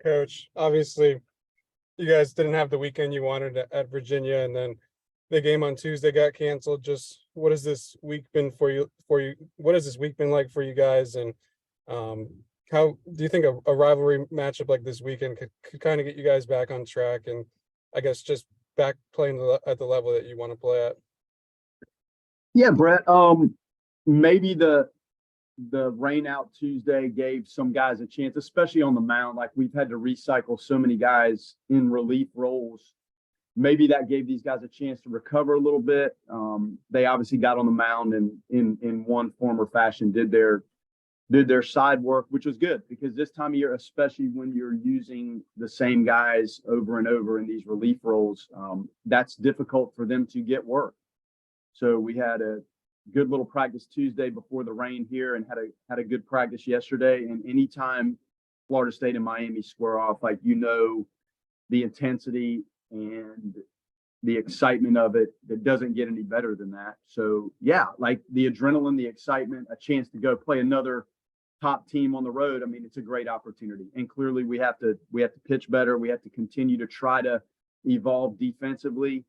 Coach, obviously you guys didn't have the weekend you wanted at Virginia, and then the game on Tuesday got canceled. Just what has this week been for you? What has this week been like for you guys? And um, how do you think a rivalry matchup like this weekend could kind of get you guys back on track and I guess just back playing at the level that you want to play at? Yeah, Brett. Maybe the rain out Tuesday gave some guys a chance, especially on the mound. Like we've had to recycle so many guys in relief roles. Maybe that gave these guys a chance to recover a little bit. They obviously got on the mound and in one form or fashion did their side work, which was good because this time of year, especially when you're using the same guys over and over in these relief roles, that's difficult for them to get work. So we had a good little practice Tuesday before the rain here and had a good practice yesterday. And anytime Florida State and Miami square off, like, the intensity and the excitement of it, that doesn't get any better than that. So yeah, like the adrenaline, the excitement, a chance to go play another top team on the road. I mean, it's a great opportunity. And clearly we have to pitch better. We have to continue to try to evolve defensively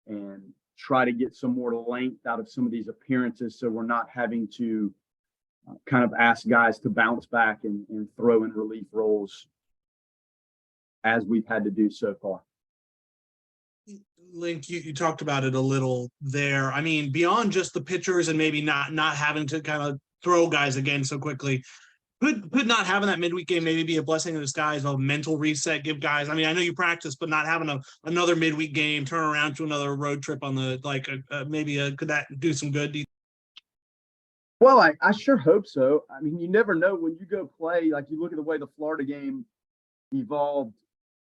and try to get some more length out of some of these appearances. So we're not having to kind of ask guys to bounce back and throw in relief roles as we've had to do so far. Link, you talked about it a little there. I mean, beyond just the pitchers and maybe not having to kind of throw guys again so quickly, could not having that midweek game maybe be a blessing in disguise, a mental reset, give guys, I mean, I know you practice, but not having another midweek game, turn around to another road trip on the, could that do some good? Well, I sure hope so. I mean, you never know when you go play, like you look at the way the Florida game evolved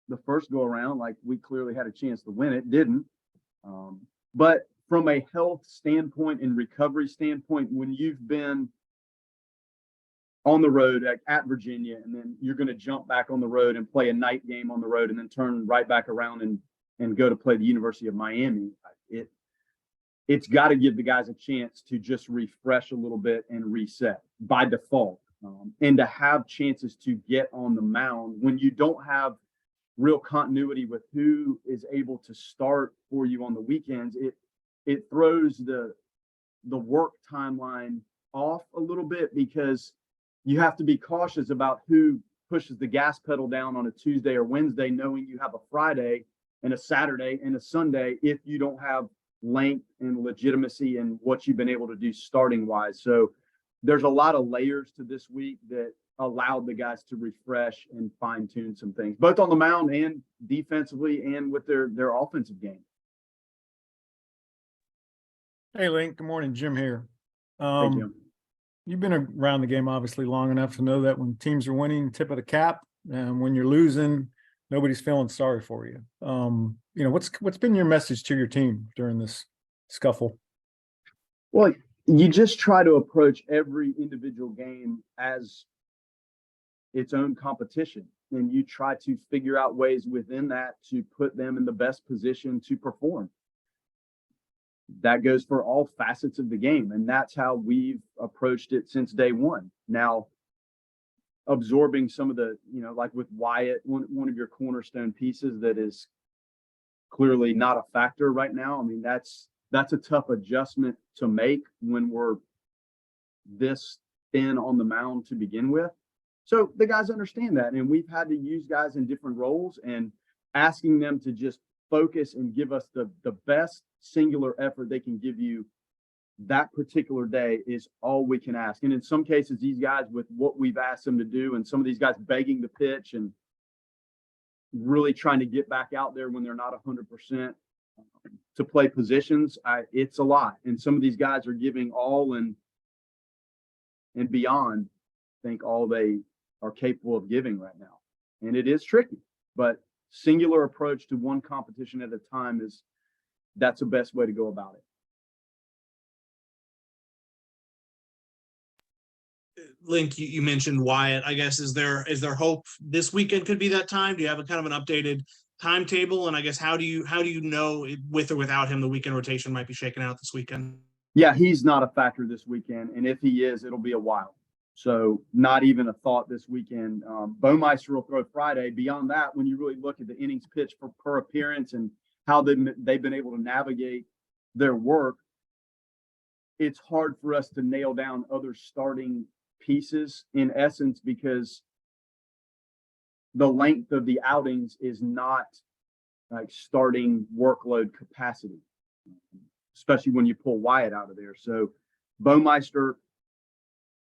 the first go around, like we clearly had a chance to win it, didn't. But from a health standpoint and recovery standpoint, when you've been on the road at Virginia, and then you're going to jump back on the road and play a night game on the road and then turn right back around and go to play the University of Miami, it's got to give the guys a chance to just refresh a little bit and reset by default. And to have chances to get on the mound when you don't have real continuity with who is able to start for you on the weekends, it throws the work timeline off a little bit because you have to be cautious about who pushes the gas pedal down on a Tuesday or Wednesday, knowing you have a Friday and a Saturday and a Sunday if you don't have length and legitimacy in what you've been able to do starting wise. So there's a lot of layers to this week that allowed the guys to refresh and fine tune some things, both on the mound and defensively and with their offensive game. Hey, Link. Good morning. Jim here. Hey, Jim. You've been around the game obviously long enough to know that when teams are winning, tip of the cap, and when you're losing, nobody's feeling sorry for you. What's been your message to your team during this scuffle? Well, you just try to approach every individual game as its own competition, and you try to figure out ways within that to put them in the best position to perform. That goes for all facets of the game, and that's how we've approached it since day one. Now, absorbing some of the, like with Wyatt, one of your cornerstone pieces that is clearly not a factor right now. I mean, that's a tough adjustment to make when we're this thin on the mound to begin with. So the guys understand that, and we've had to use guys in different roles, and asking them to just focus and give us the best singular effort they can give you that particular day is all we can ask. And in some cases, these guys, with what we've asked them to do, and some of these guys begging to pitch and really trying to get back out there when they're not 100% to play positions, it's a lot. And some of these guys are giving all and beyond, I think, all they are capable of giving right now. And it is tricky, but singular approach to one competition at a time that's the best way to go about it. Link, you mentioned Wyatt. I guess is there hope this weekend could be that time? Do you have a kind of an updated timetable? And I guess how do you know with or without him the weekend rotation might be shaken out this weekend? Yeah, he's not a factor this weekend, and if he is, it'll be a while. So not even a thought this weekend. Baumeister will throw Friday. Beyond that, when you really look at the innings pitched per appearance and how they've been able to navigate their work, it's hard for us to nail down other starting pieces in essence, because the length of the outings is not like starting workload capacity, especially when you pull Wyatt out of there. So Baumeister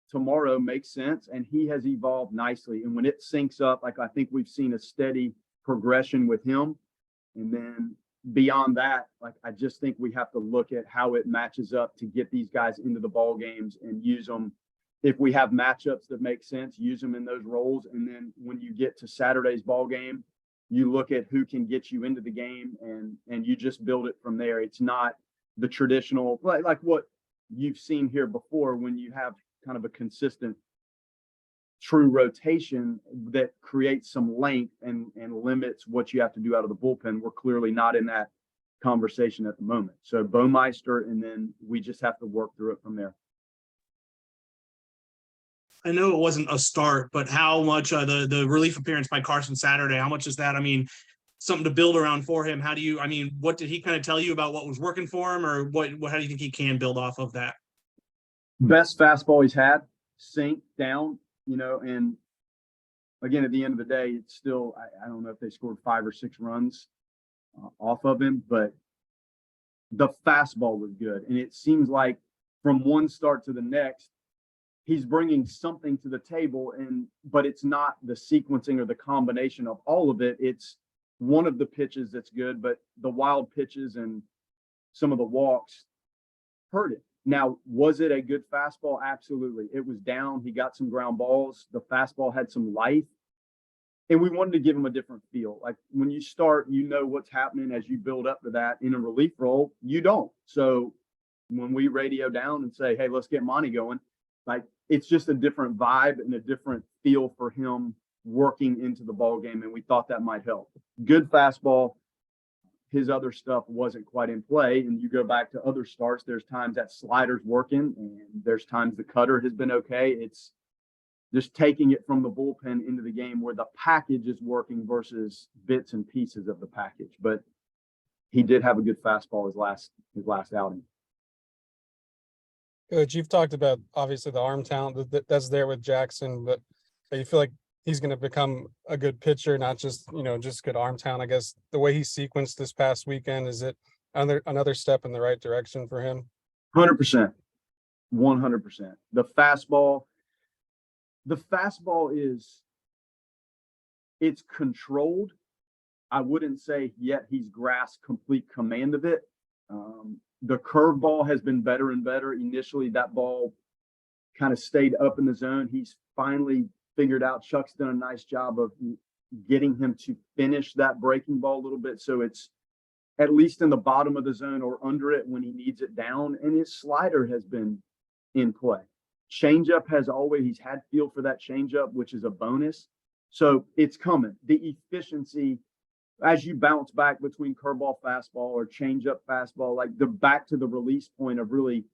tomorrow makes sense, and he has evolved nicely. And when it syncs up, like I think we've seen a steady progression with him. And then beyond that, like I just think we have to look at how it matches up to get these guys into the ball games and use them. If we have matchups that make sense, use them in those roles. And then when you get to Saturday's ball game, you look at who can get you into the game, and you just build it from there. It's not the traditional, like what you've seen here before, when you have kind of a consistent true rotation that creates some length and limits what you have to do out of the bullpen. We're clearly not in that conversation at the moment. So Baumeister, and then we just have to work through it from there. I know it wasn't a start, but how much the relief appearance by Carson Saturday, how much is that? I mean, something to build around for him. How do you, I mean, what did he kind of tell you about what was working for him, or how do you think he can build off of that? Best fastball he's had, sink down, and again, at the end of the day, it's still, I don't know if they scored 5 or 6 runs off of him, but the fastball was good. And it seems like from one start to the next, he's bringing something to the table, but it's not the sequencing or the combination of all of it. It's one of the pitches that's good, but the wild pitches and some of the walks hurt it. Now, was it a good fastball? Absolutely. It was down. He got some ground balls. The fastball had some life, and we wanted to give him a different feel. Like when you start, you know what's happening as you build up to that. In a relief role, you don't. So when we radio down and say, hey, let's get Monty going, like it's just a different vibe and a different feel for him working into the ball game, and we thought that might help. Good fastball. His other stuff wasn't quite in play. And you go back to other starts, there's times that slider's working, and there's times the cutter has been okay. It's just taking it from the bullpen into the game where the package is working versus bits and pieces of the package. But he did have a good fastball his last outing. Coach, you've talked about obviously the arm talent that's there with Jackson, but you feel like he's going to become a good pitcher, not just, just good arm talent. I guess the way he sequenced this past weekend, is it another step in the right direction for him? 100%. 100%. The fastball it's controlled. I wouldn't say yet he's grasped complete command of it. The curveball has been better and better. Initially, that ball kind of stayed up in the zone. He's finally figured out, Chuck's done a nice job of getting him to finish that breaking ball a little bit. So it's at least in the bottom of the zone or under it when he needs it down. And his slider has been in play. Changeup he's had feel for that changeup, which is a bonus. So it's coming. The efficiency, as you bounce back between curveball, fastball, or changeup, fastball, like back to the release point of really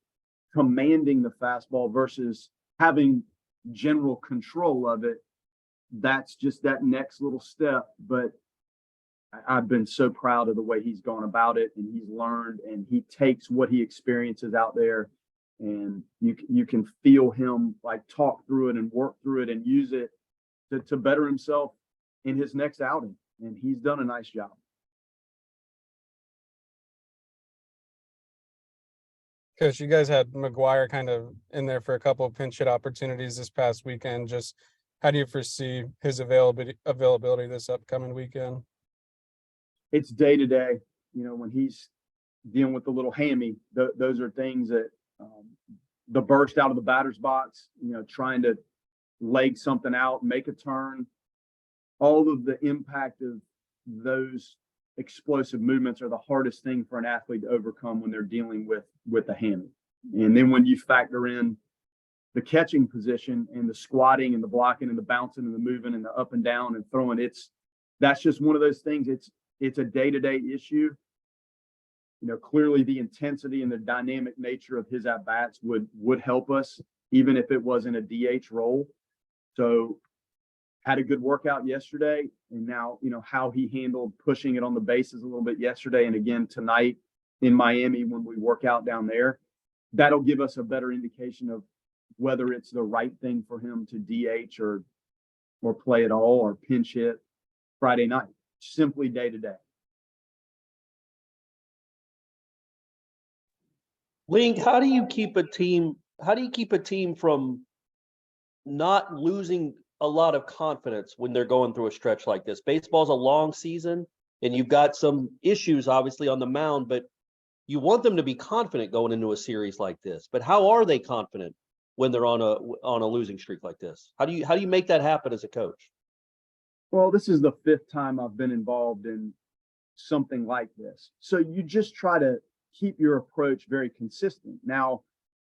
commanding the fastball versus having general control of it, that's just that next little step. But I've been so proud of the way he's gone about it, and he's learned, and he takes what he experiences out there, and you can feel him like talk through it and work through it and use it to better himself in his next outing, and he's done a nice job. Coach, you guys had McGuire kind of in there for a couple of pinch hit opportunities this past weekend. Just how do you foresee his availability this upcoming weekend? It's day to day. When he's dealing with the little hammy, those are things that the burst out of the batter's box, trying to leg something out, make a turn, all of the impact of those explosive movements are the hardest thing for an athlete to overcome when they're dealing with the hammy. And then when you factor in the catching position and the squatting and the blocking and the bouncing and the moving and the up and down and throwing, that's just one of those things. It's a day-to-day issue. Clearly the intensity and the dynamic nature of his at-bats would help us. even if it wasn't a DH role. So had a good workout yesterday, and now, how he handled pushing it on the bases a little bit yesterday and again tonight in Miami when we work out down there, that'll give us a better indication of whether it's the right thing for him to DH or play at all or pinch hit Friday night, simply day to day. Link, how do you keep a team from not losing a lot of confidence when they're going through a stretch like this? Baseball's a long season and you've got some issues obviously on the mound, but you want them to be confident going into a series like this. But how are they confident when they're on a losing streak like this? How do you make that happen as a coach? Well, this is the 5th time I've been involved in something like this. So you just try to keep your approach very consistent. Now,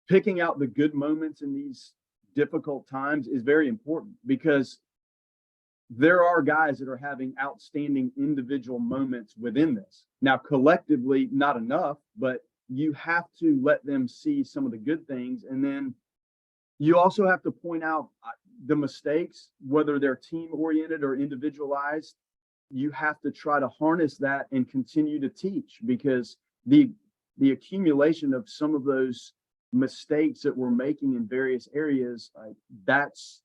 picking out the good moments in these difficult times is very important because there are guys that are having outstanding individual moments within this. Now, collectively, not enough, but you have to let them see some of the good things. And then you also have to point out the mistakes, whether they're team oriented or individualized. You have to try to harness that and continue to teach, because the accumulation of some of those mistakes that we're making in various areas, that's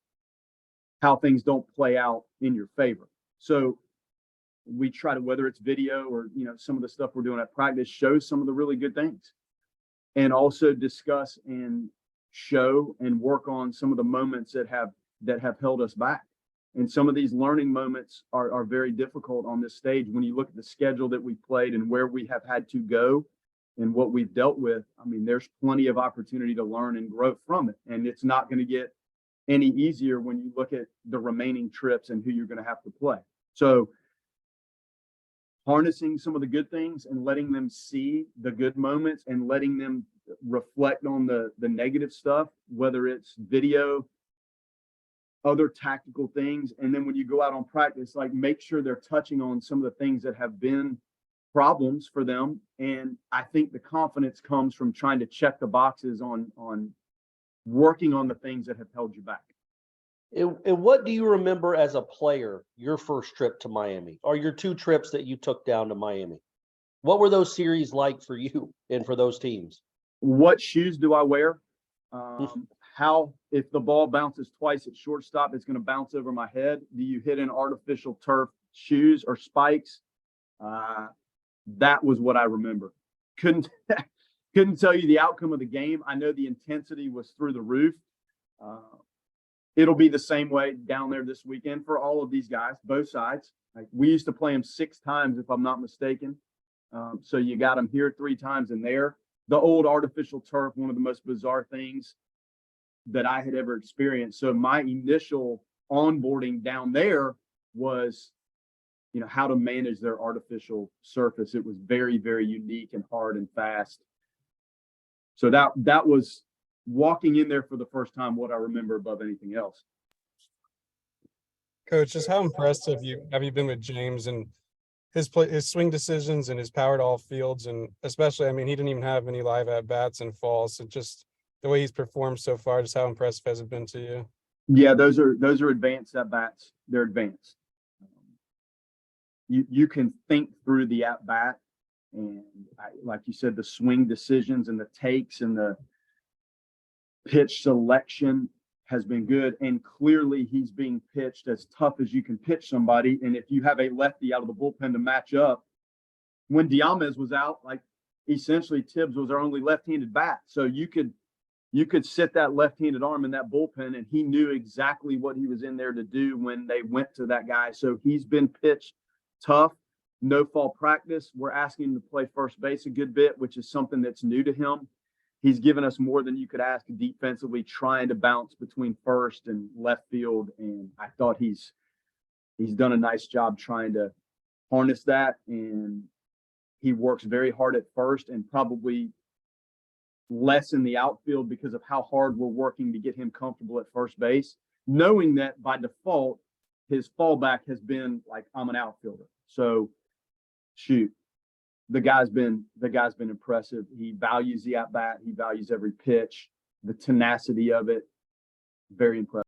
how things don't play out in your favor. So we try to, whether it's video or some of the stuff we're doing at practice, show some of the really good things, and also discuss and show and work on some of the moments that have held us back. And some of these learning moments are very difficult on this stage. When you look at the schedule that we played and where we have had to go and what we've dealt with, I mean, there's plenty of opportunity to learn and grow from it. And it's not going to get any easier when you look at the remaining trips and who you're going to have to play. So harnessing some of the good things and letting them see the good moments and letting them reflect on the negative stuff, whether it's video, other tactical things. And then when you go out on practice, make sure they're touching on some of the things that have been problems for them. And I think the confidence comes from trying to check the boxes on working on the things that have held you back. And what do you remember as a player, your first trip to Miami, or your 2 trips that you took down to Miami? What were those series like for you and for those teams? What shoes do I wear? How, if the ball bounces twice at shortstop, it's going to bounce over my head. Do you hit an artificial turf shoes or spikes? That was what I remember. Couldn't tell you the outcome of the game. I know the intensity was through the roof. It'll be the same way down there this weekend for all of these guys, both sides. We used to play them 6 times, if I'm not mistaken. So you got them here 3 times and there. The old artificial turf, one of the most bizarre things that I had ever experienced. So my initial onboarding down there was, how to manage their artificial surface. It was very, very unique and hard and fast. So that was walking in there for the first time what I remember above anything else. Coach, just how impressed have you been with James and his swing decisions and his power to all fields? And especially, I mean, he didn't even have any live at bats in fall. So just the way he's performed so far, just how impressive has it been to you? Yeah, those are advanced at bats. They're advanced. You can think through the at bat, and like you said, the swing decisions and the takes and the pitch selection has been good. And clearly he's being pitched as tough as you can pitch somebody. And if you have a lefty out of the bullpen to match up, when Diamez was out, essentially Tibbs was our only left-handed bat. So you could sit that left-handed arm in that bullpen, and he knew exactly what he was in there to do when they went to that guy. So he's been pitched tough, no fall practice. We're asking him to play first base a good bit, which is something that's new to him. He's given us more than you could ask defensively, trying to bounce between first and left field. And I thought he's done a nice job trying to harness that. And he works very hard at first and probably less in the outfield because of how hard we're working to get him comfortable at first base, knowing that by default, his fallback has been I'm an outfielder. So shoot, the guy's been impressive. He values the at bat. He values every pitch. the tenacity of it. Very impressive.